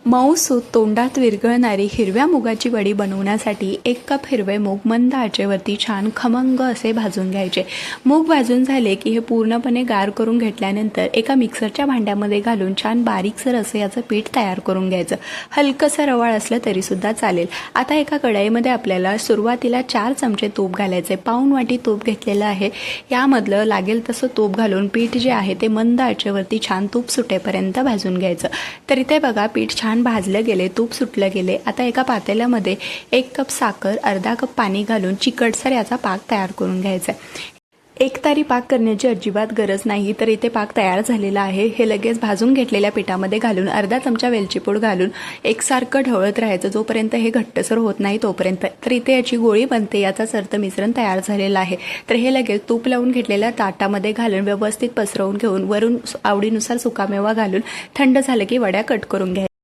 मऊसूत तोंडात विरघळणारी हिरव्या मुगाची वडी बनवण्यासाठी 1 कप हिरवे मूग मंद आचेवरती छान खमंग असे भाजून घ्यायचे। मूग भाजून झाले की हे पूर्णपणे गार करून घेतल्यानंतर एका मिक्सरच्या भांड्यामध्ये घालून छान बारीकसर असं याचं पीठ तयार करून घ्यायचं। हलकंसं रवाळ असलं तरी सुद्धा चालेल। आता एका कढईमध्ये आपल्याला सुरुवातीला 4 चमचे तूप घालायचे। पाऊण वाटी तूप घेतलेलं आहे। यामधलं लागेल तसं तूप घालून पीठ जे आहे ते मंद आचेवरती छान तूप सुटेपर्यंत भाजून घ्यायचं। तर इथे बघा पीठ छान भाजले गेले, तूप सुटले गेले। आता एका पातेल्यामध्ये 1 कप साखर, अर्धा कप पाणी घालून चिकटसर याचा पाक तयार करून घ्यायचा। एकतारी पाक करण्याची अजिबात गरज नाही। तर इथे पाक तयार झालेला आहे। हे लगेच भाजून घेतलेल्या पिठामध्ये घालून अर्धा चमचा वेलची पूड घालून एकसारखं ढवळत राहायचं जोपर्यंत हे घट्टसर होत नाही तोपर्यंत। तर इथे याची गोळी बनते, याचाच अर्थ मिश्रण तयार झालेलं आहे। तर हे लगेच तूप लावून घेतलेल्या ताटामध्ये घालून व्यवस्थित पसरवून घेऊन वरून आवडीनुसार सुकामेवा घालून थंड झालं की वड्या कट करून घ्यायच्या।